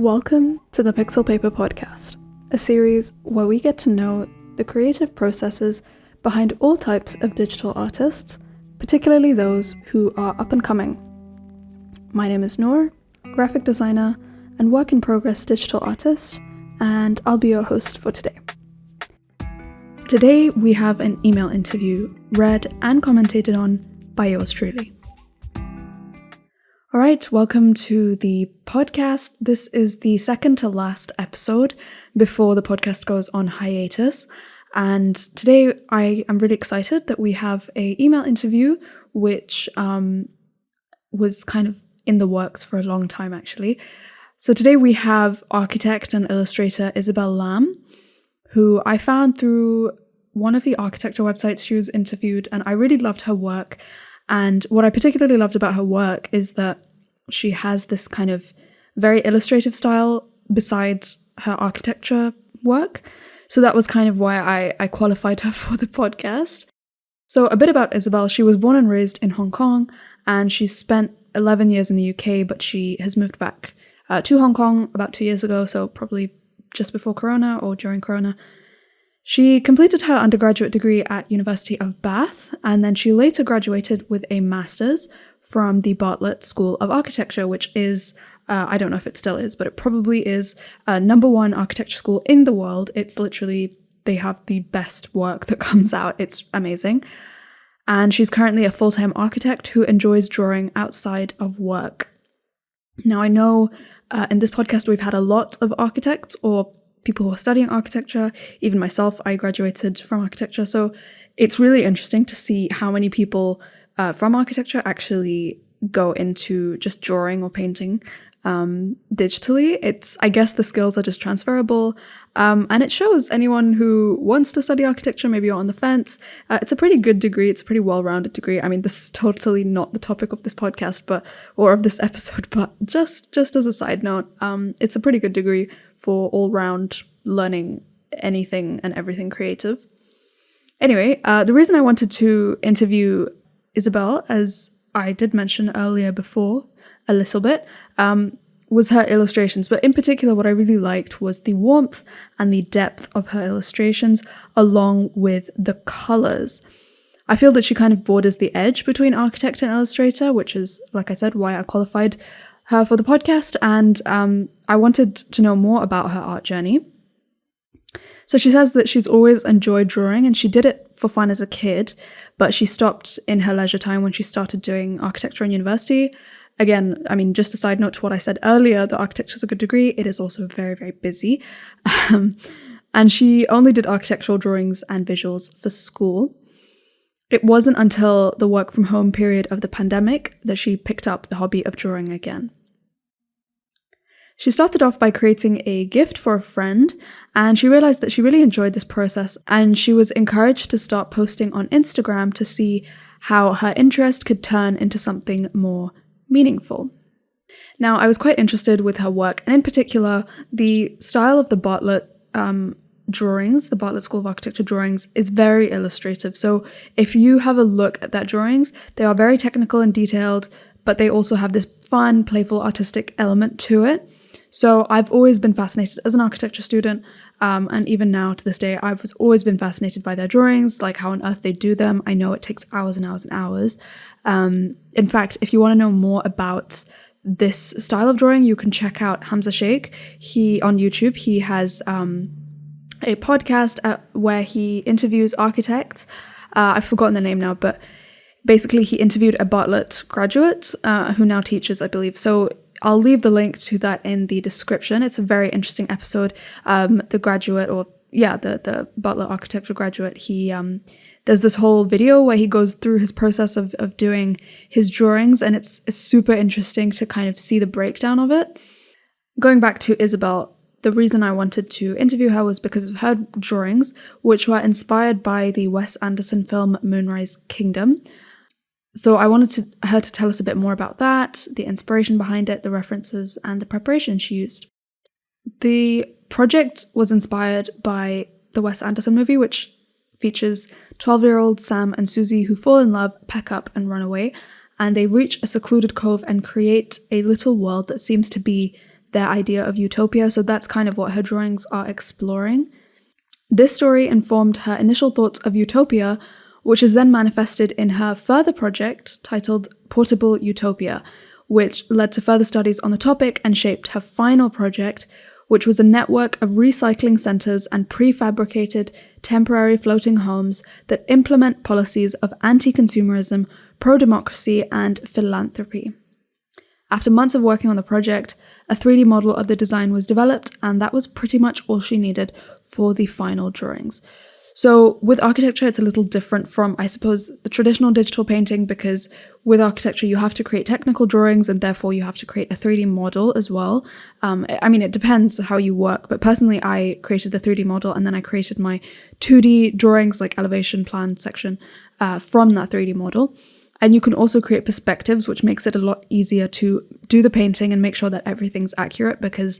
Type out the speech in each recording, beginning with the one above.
Welcome to the Pixel Paper Podcast, a series where we get to know the creative processes behind all types of digital artists, particularly those who are up and coming. My name is Noor, graphic designer and work-in-progress digital artist, and I'll be your host for today. Today we have an email interview read and commented on by yours truly. All right, welcome to the podcast. This is the second to last episode before the podcast goes on hiatus. And today I am really excited that we have an email interview, which was kind of in the works for a long time, actually. So today we have architect and illustrator Isabelle Lam, who I found through one of the architecture websites she was interviewed, and I really loved her work. And what I particularly loved about her work is that she has this kind of very illustrative style besides her architecture work. So that was kind of why I qualified her for the podcast. So a bit about Isabelle. She was born and raised in Hong Kong, and she spent 11 years in the UK, but she has moved back to Hong Kong about 2 years ago, so probably just before Corona or during Corona. She completed her undergraduate degree at University of Bath, and then she later graduated with a master's from the Bartlett School of Architecture, which is, I don't know if it still is, but it probably is #1 architecture school in the world. It's literally, they have the best work that comes out. It's amazing. And she's currently a full-time architect who enjoys drawing outside of work. Now, I know in this podcast we've had a lot of architects or people who are studying architecture. Even myself, I graduated from architecture. So it's really interesting to see how many people from architecture actually go into just drawing or painting digitally. I guess the skills are just transferable. And it shows anyone who wants to study architecture, maybe you're on the fence. It's a pretty good degree. It's a pretty well-rounded degree. I mean, this is totally not the topic of this podcast, or of this episode, but just as a side note, it's a pretty good degree for all-round learning anything and everything creative. Anyway, the reason I wanted to interview Isabelle, as I did mention earlier before a little bit, was her illustrations. But in particular, what I really liked was the warmth and the depth of her illustrations, along with the colors. I feel that she kind of borders the edge between architect and illustrator, which is, like I said, why I qualified her for the podcast. And I wanted to know more about her art journey. So she says that she's always enjoyed drawing, and she did it for fun as a kid, but she stopped in her leisure time when she started doing architecture in university. Again, I mean, just a side note to what I said earlier, that architecture is a good degree. It is also very, very busy. And she only did architectural drawings and visuals for school. It wasn't until the work from home period of the pandemic that she picked up the hobby of drawing again. She started off by creating a gift for a friend, and she realized that she really enjoyed this process, and she was encouraged to start posting on Instagram to see how her interest could turn into something more meaningful. Now, I was quite interested with her work, and in particular, the style of the Bartlett drawings, the Bartlett School of Architecture drawings, is very illustrative. So if you have a look at that drawings, they are very technical and detailed, but they also have this fun, playful, artistic element to it. So I've always been fascinated as an architecture student, and even now to this day, I've always been fascinated by their drawings, like how on earth they do them. I know it takes hours and hours and hours. In fact, if you want to know more about this style of drawing, you can check out Hamza Sheikh. On YouTube, he has a podcast where he interviews architects. I've forgotten the name now, but basically he interviewed a Bartlett graduate who now teaches, I believe. So I'll leave the link to that in the description. It's a very interesting episode. The graduate, the Bartlett architecture graduate, he there's this whole video where he goes through his process of doing his drawings, and it's super interesting to kind of see the breakdown of it. Going back to Isabelle, the reason I wanted to interview her was because of her drawings, which were inspired by the Wes Anderson film Moonrise Kingdom. So I wanted her to tell us a bit more about that, the inspiration behind it, the references, and the preparation she used. The project was inspired by the Wes Anderson movie, which features 12-year-old Sam and Susie who fall in love, pack up, and run away, and they reach a secluded cove and create a little world that seems to be their idea of utopia. So that's kind of what her drawings are exploring. This story informed her initial thoughts of utopia, which is then manifested in her further project titled Portable Utopia, which led to further studies on the topic and shaped her final project, which was a network of recycling centers and prefabricated temporary floating homes that implement policies of anti-consumerism, pro-democracy, and philanthropy. After months of working on the project, a 3D model of the design was developed, and that was pretty much all she needed for the final drawings. So with architecture, it's a little different from, I suppose, the traditional digital painting, because with architecture, you have to create technical drawings and therefore you have to create a 3D model as well. I mean, it depends how you work, but personally, I created the 3D model and then I created my 2D drawings, like elevation plan section, from that 3D model. And you can also create perspectives, which makes it a lot easier to do the painting and make sure that everything's accurate, because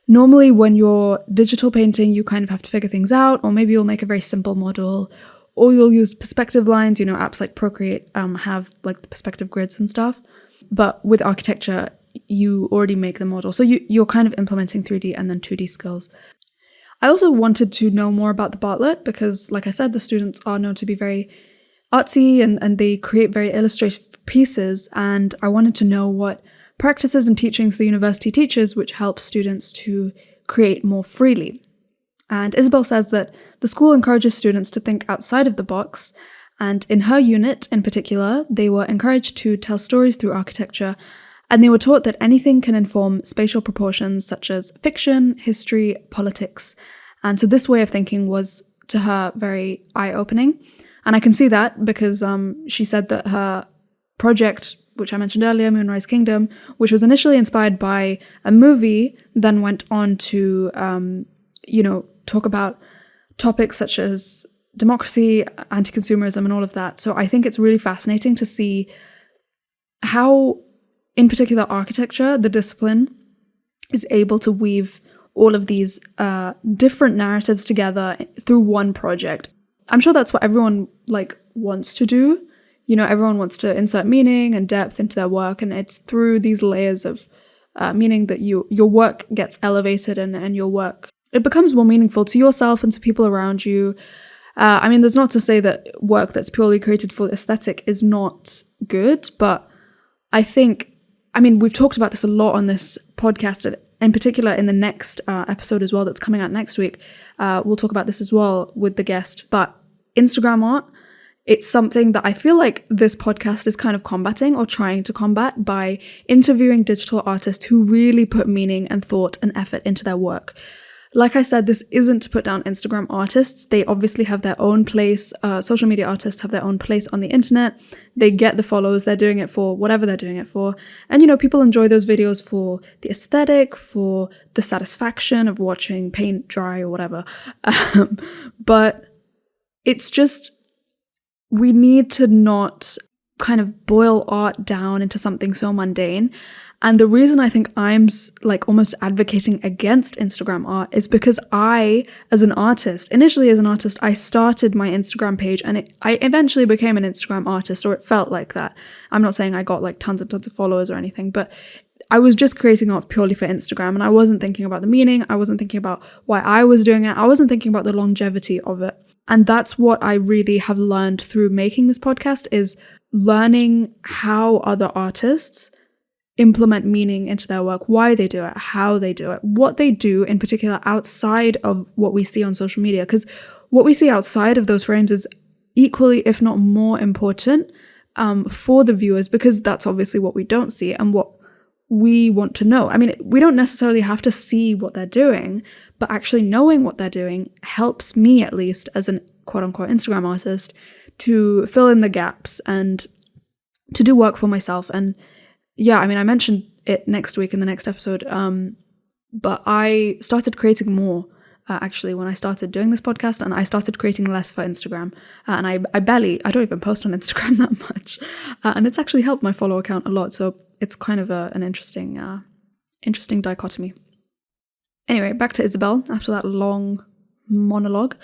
normally when you're digital painting, you kind of have to figure things out, or maybe you'll make a very simple model, or you'll use perspective lines. You know, apps like Procreate have like the perspective grids and stuff. But with architecture, you already make the model. So you're kind of implementing 3D and then 2D skills. I also wanted to know more about the Bartlett because, like I said, the students are known to be very artsy and they create very illustrative pieces. And I wanted to know what practices and teachings the university teaches, which helps students to create more freely. And Isabelle says that the school encourages students to think outside of the box, and in her unit in particular, they were encouraged to tell stories through architecture, and they were taught that anything can inform spatial proportions such as fiction, history, politics. And so this way of thinking was, to her, very eye-opening. And I can see that because she said that her project, which I mentioned earlier, Moonrise Kingdom, which was initially inspired by a movie, then went on to, talk about topics such as democracy, anti-consumerism, and all of that. So I think it's really fascinating to see how, in particular, architecture, the discipline, is able to weave all of these different narratives together through one project. I'm sure that's what everyone wants to do. You know, everyone wants to insert meaning and depth into their work, and it's through these layers of meaning that your work gets elevated and your work, it becomes more meaningful to yourself and to people around you. I mean, there's not to say that work that's purely created for aesthetic is not good, but I think, we've talked about this a lot on this podcast, in particular in the next episode as well that's coming out next week. We'll talk about this as well with the guest, but Instagram art, it's something that I feel like this podcast is kind of combating or trying to combat by interviewing digital artists who really put meaning and thought and effort into their work. Like I said, this isn't to put down Instagram artists. They obviously have their own place. Social media artists have their own place on the internet. They get the follows. They're doing it for whatever they're doing it for. And, people enjoy those videos for the aesthetic, for the satisfaction of watching paint dry or whatever. But it's just, we need to not kind of boil art down into something so mundane. And the reason I think I'm almost advocating against Instagram art is because initially as an artist, I started my Instagram page and I eventually became an Instagram artist, or it felt like that. I'm not saying I got tons and tons of followers or anything, but I was just creating art purely for Instagram, and I wasn't thinking about the meaning. I wasn't thinking about why I was doing it. I wasn't thinking about the longevity of it. And that's what I really have learned through making this podcast, is learning how other artists implement meaning into their work, why they do it, how they do it, what they do in particular outside of what we see on social media. Because what we see outside of those frames is equally, if not more important for the viewers, because that's obviously what we don't see and what we want to know. We don't necessarily have to see what they're doing, but actually knowing what they're doing helps me, at least as an quote-unquote Instagram artist, to fill in the gaps and to do work for myself. And yeah, I mentioned it next week in the next episode, but I started creating more actually when I started doing this podcast, and I started creating less for Instagram. And I don't even post on Instagram that much. And it's actually helped my follow account a lot. So it's kind of an interesting dichotomy. Anyway, back to Isabelle after that long monologue.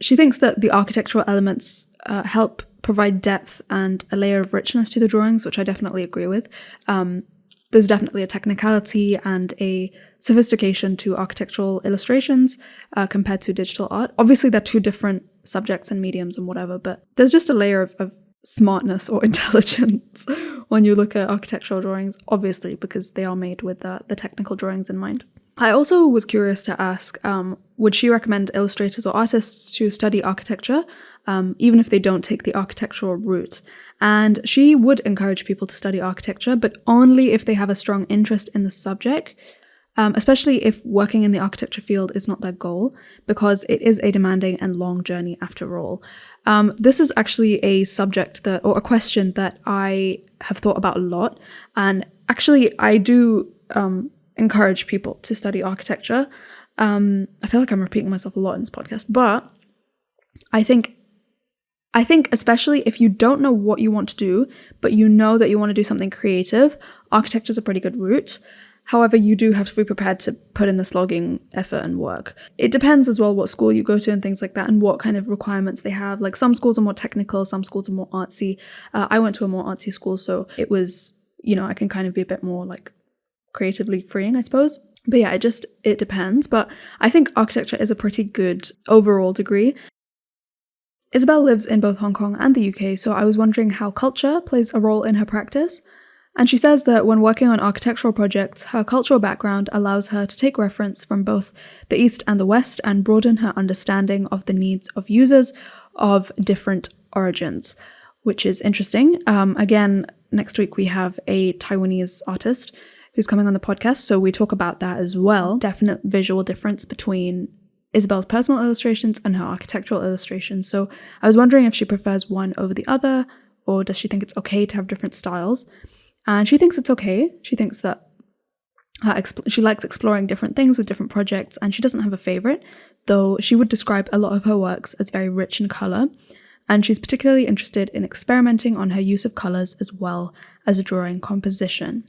She thinks that the architectural elements help provide depth and a layer of richness to the drawings, which I definitely agree with. The there's definitely a technicality and a sophistication to architectural illustrations compared to digital art. Obviously, they're two different subjects and mediums and whatever, but there's just a layer of smartness or intelligence when you look at architectural drawings, obviously, because they are made with the technical drawings in mind. I also was curious to ask, would she recommend illustrators or artists to study architecture, even if they don't take the architectural route? And she would encourage people to study architecture, but only if they have a strong interest in the subject, especially if working in the architecture field is not their goal, because it is a demanding and long journey after all. This is actually a subject or a question that I have thought about a lot. And actually, I do encourage people to study architecture. I feel like I'm repeating myself a lot in this podcast, but I think especially if you don't know what you want to do, but you know that you want to do something creative, architecture is a pretty good route. However, you do have to be prepared to put in the slogging effort and work. It depends as well what school you go to and things like that, and what kind of requirements they have. Like, some schools are more technical, some schools are more artsy. I went to a more artsy school, so it was, I can kind of be a bit more like creatively freeing, I suppose. But yeah, it depends. But I think architecture is a pretty good overall degree. Isabelle lives in both Hong Kong and the UK, so I was wondering how culture plays a role in her practice. And she says that when working on architectural projects, her cultural background allows her to take reference from both the East and the West and broaden her understanding of the needs of users of different origins, which is interesting. Again, next week we have a Taiwanese artist who's coming on the podcast, so we talk about that as well. Definite visual difference between Isabelle's personal illustrations and her architectural illustrations. So I was wondering if she prefers one over the other, or does she think it's okay to have different styles? And she thinks it's okay. She thinks that she likes exploring different things with different projects, and she doesn't have a favorite, though she would describe a lot of her works as very rich in color. And she's particularly interested in experimenting on her use of colors as well as drawing composition.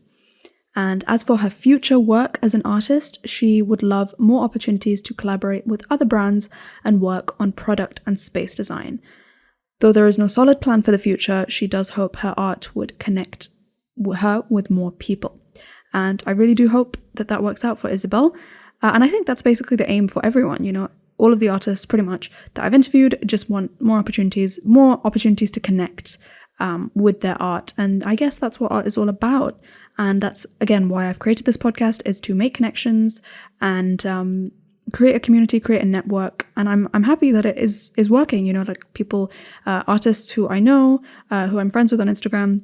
And as for her future work as an artist, she would love more opportunities to collaborate with other brands and work on product and space design. Though there is no solid plan for the future, she does hope her art would connect her with more people. And I really do hope that works out for Isabelle. And I think that's basically the aim for everyone. All of the artists pretty much that I've interviewed just want more opportunities to connect with their art. And I guess that's what art is all about. And that's, again, why I've created this podcast, is to make connections and create a community, create a network. And I'm happy that it is working. Like people, artists who I know, who I'm friends with on Instagram,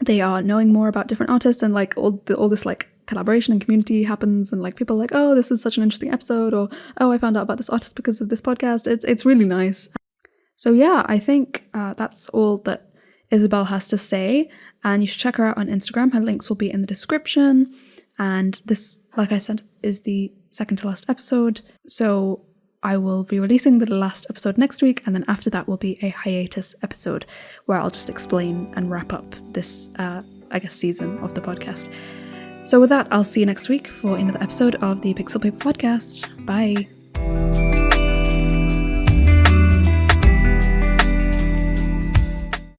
they are knowing more about different artists, and like all this like collaboration and community happens, and like people are like, oh, this is such an interesting episode, or oh, I found out about this artist because of this podcast. It's really nice. So yeah, I think that's all that Isabelle has to say, and you should check her out on Instagram. Her links will be in the description. And this, like I said, is the second to last episode. So I will be releasing the last episode next week, and then after that will be a hiatus episode where I'll just explain and wrap up this, season of the podcast. So with that, I'll see you next week for another episode of the Pixel Paper Podcast. Bye!